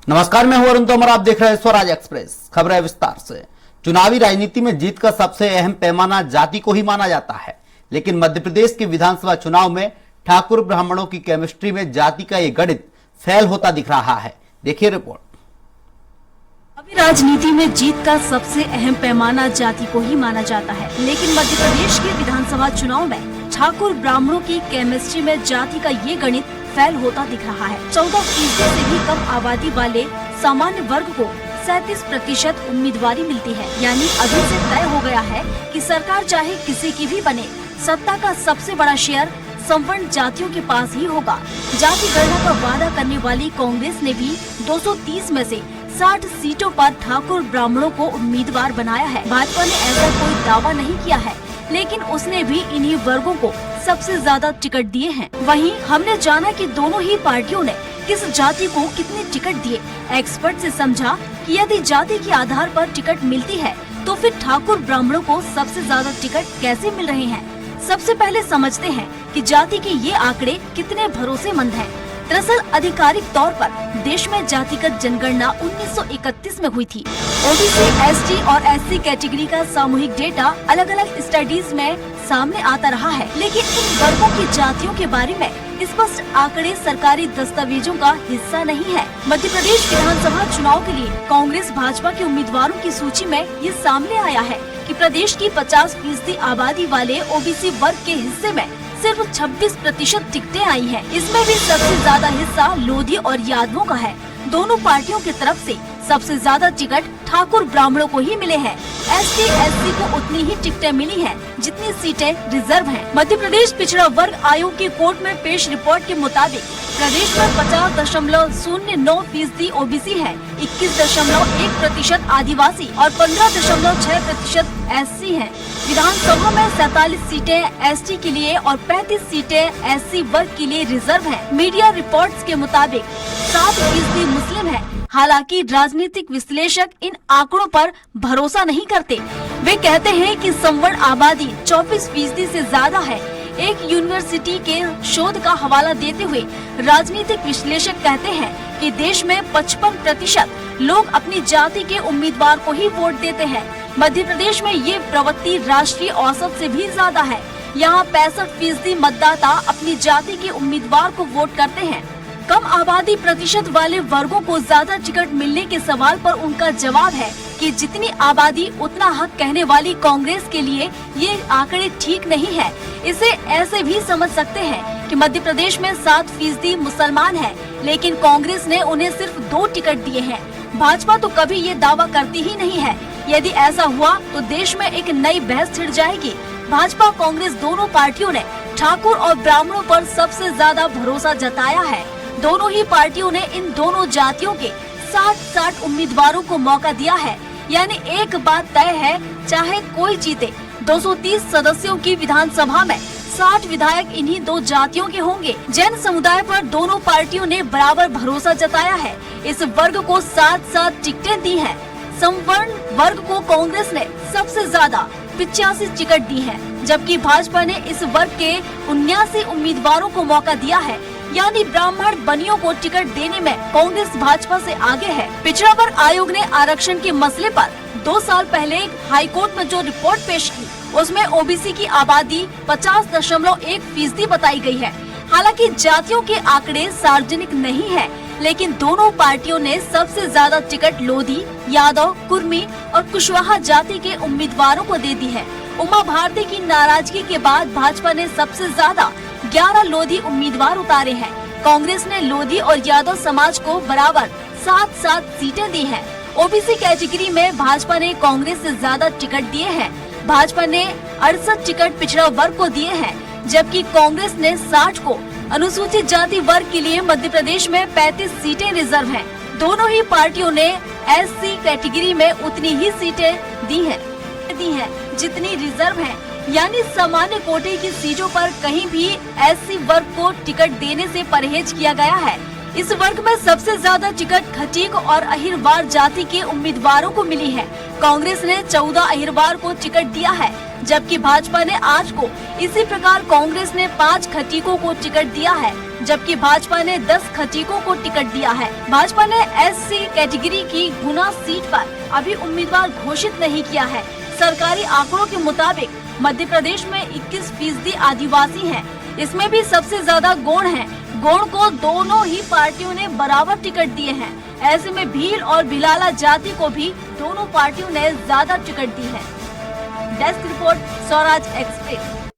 नमस्कार, मैं हूं अरुण तोमर। आप देख रहे हैं स्वराज एक्सप्रेस। खबरें विस्तार से। चुनावी राजनीति में जीत का सबसे अहम पैमाना जाति को ही माना जाता है, लेकिन मध्य प्रदेश के विधानसभा चुनाव में ठाकुर ब्राह्मणों की केमिस्ट्री में जाति का ये गणित फेल होता दिख रहा है। देखिए रिपोर्ट। अभी राजनीति में जीत का सबसे अहम पैमाना जाति को ही माना जाता है, लेकिन मध्य प्रदेश के विधानसभा चुनाव में ठाकुर ब्राह्मणों की केमिस्ट्री में जाति का ये गणित फेल होता दिख रहा है। 14% से भी कम आबादी वाले सामान्य वर्ग को 37% उम्मीदवारी मिलती है। यानी अभी से तय हो गया है कि सरकार चाहे किसी की भी बने, सत्ता का सबसे बड़ा शेयर संवर्ण जातियों के पास ही होगा। जाति गणना का वादा करने वाली कांग्रेस ने भी 230 में से 60 सीटों पर ठाकुर ब्राह्मणों को उम्मीदवार बनाया है। भाजपा ने ऐसा कोई दावा नहीं किया है, लेकिन उसने भी इन्हीं वर्गों को सबसे ज्यादा टिकट दिए हैं। वहीं हमने जाना कि दोनों ही पार्टियों ने किस जाति को कितने टिकट दिए। एक्सपर्ट से समझा कि यदि जाति के आधार पर टिकट मिलती है तो फिर ठाकुर ब्राह्मणों को सबसे ज्यादा टिकट कैसे मिल रहे हैं। सबसे पहले समझते हैं कि जाति के ये आंकड़े कितने भरोसेमंद हैं। दरअसल आधिकारिक तौर पर देश में जातिगत जनगणना 1931 में हुई थी। ओबीसी, एसटी और एससी कैटेगरी का सामूहिक डेटा अलग अलग स्टडीज में सामने आता रहा है, लेकिन इन वर्गों की जातियों के बारे में स्पष्ट आंकड़े सरकारी दस्तावेजों का हिस्सा नहीं है। मध्य प्रदेश विधानसभा चुनाव के लिए कांग्रेस भाजपा के उम्मीदवारों की सूची में ये सामने आया है कि प्रदेश की 50% आबादी वाले ओबीसी वर्ग के हिस्से में सिर्फ 26% टिकटें आई हैं। इसमें भी सबसे ज्यादा हिस्सा लोधी और यादवों का है। दोनों पार्टियों की तरफ से सबसे ज्यादा टिकट ठाकुर ब्राह्मणों को ही मिले हैं। एसटी, एससी को उतनी ही टिकटें मिली हैं जितनी सीटें रिजर्व हैं। मध्य प्रदेश पिछड़ा वर्ग आयोग की कोर्ट में पेश रिपोर्ट के मुताबिक प्रदेश में 50.09% ओबीसी है, 21.1% आदिवासी और 15.6% एससी हैं। विधानसभा में 47 सीटें एसटी के लिए और 35 सीटें एससी वर्ग के लिए रिजर्व हैं। मीडिया रिपोर्ट्स के मुताबिक 7% मुस्लिम है। हालांकि राजनीतिक विश्लेषक इन आंकड़ों पर भरोसा नहीं करते। वे कहते हैं कि संवर्ण आबादी 24% से ज्यादा है। एक यूनिवर्सिटी के शोध का हवाला देते हुए राजनीतिक विश्लेषक कहते हैं कि देश में 55% लोग अपनी जाति के उम्मीदवार को ही वोट देते हैं। मध्य प्रदेश में ये प्रवृत्ति राष्ट्रीय औसत से भी ज्यादा है। यहाँ 65% मतदाता अपनी जाति के उम्मीदवार को वोट करते हैं। कम आबादी प्रतिशत वाले वर्गों को ज्यादा टिकट मिलने के सवाल पर उनका जवाब है कि जितनी आबादी उतना हक कहने वाली कांग्रेस के लिए ये आंकड़े ठीक नहीं है। इसे ऐसे भी समझ सकते हैं कि मध्य प्रदेश में 7% मुसलमान है, लेकिन कांग्रेस ने उन्हें सिर्फ 2 टिकट दिए हैं। भाजपा तो कभी ये दावा करती ही नहीं है। यदि ऐसा हुआ तो देश में एक नई बहस छिड़ जाएगी। भाजपा कांग्रेस दोनों पार्टियों ने ठाकुर और ब्राह्मणों पर सबसे ज्यादा भरोसा जताया है। दोनों ही पार्टियों ने इन दोनों जातियों के 60 उम्मीदवारों को मौका दिया है। यानी एक बात तय है, चाहे कोई जीते, 230 सदस्यों की विधानसभा में 60 विधायक इन्हीं 2 जातियों के होंगे। जैन समुदाय पर दोनों पार्टियों ने बराबर भरोसा जताया है। इस वर्ग को 7 टिकटें दी हैं। संवर्ण वर्ग को कांग्रेस ने सबसे ज्यादा 85 टिकट दी है, जबकि भाजपा ने इस वर्ग के 79 उम्मीदवारों को मौका दिया है। यानी ब्राह्मण बनियों को टिकट देने में कांग्रेस भाजपा से आगे है। पिछड़ा वर्ग आयोग ने आरक्षण के मसले पर 2 साल पहले हाईकोर्ट में जो रिपोर्ट पेश की, उसमें ओबीसी की आबादी 50.1% बताई गई है। हालांकि जातियों के आंकड़े सार्वजनिक नहीं है, लेकिन दोनों पार्टियों ने सबसे ज्यादा टिकट लोधी, यादव, कुर्मी और कुशवाहा जाति के उम्मीदवारों को दे दी है। उमा भारती की नाराजगी के बाद भाजपा ने सबसे ज्यादा 11 लोधी उम्मीदवार उतारे हैं। कांग्रेस ने लोधी और यादव समाज को बराबर 7 सीटें दी हैं। ओबीसी कैटेगरी में भाजपा ने कांग्रेस से ज्यादा टिकट दिए हैं। भाजपा ने 68 टिकट पिछड़ा वर्ग को दिए हैं, जबकि कांग्रेस ने 60 को। अनुसूचित जाति वर्ग के लिए मध्य प्रदेश में 35 सीटें रिजर्व हैं। दोनों ही पार्टियों ने एससी कैटेगरी में उतनी ही सीटें दी हैं जितनी रिजर्व हैं। यानी सामान्य कोटे की सीटों पर कहीं भी एससी वर्ग को टिकट देने से परहेज किया गया है। इस वर्ग में सबसे ज्यादा टिकट खटीक और अहिरवार जाति के उम्मीदवारों को मिली है। कांग्रेस ने 14 अहिरवार को टिकट दिया है, जबकि भाजपा ने 8 को। इसी प्रकार कांग्रेस ने 5 खटीकों को टिकट दिया है, जबकि भाजपा ने 10 खटीकों को टिकट दिया है। भाजपा ने SC कैटेगरी की गुना सीट पर अभी उम्मीदवार घोषित नहीं किया है। सरकारी आंकड़ों के मुताबिक मध्य प्रदेश में 21% आदिवासी हैं। इसमें भी सबसे ज्यादा गोंड हैं। गोंड को दोनों ही पार्टियों ने बराबर टिकट दिए हैं। ऐसे में भील और भिलाला जाति को भी दोनों पार्टियों ने ज्यादा टिकट दी है। Desk report, Swaraj express.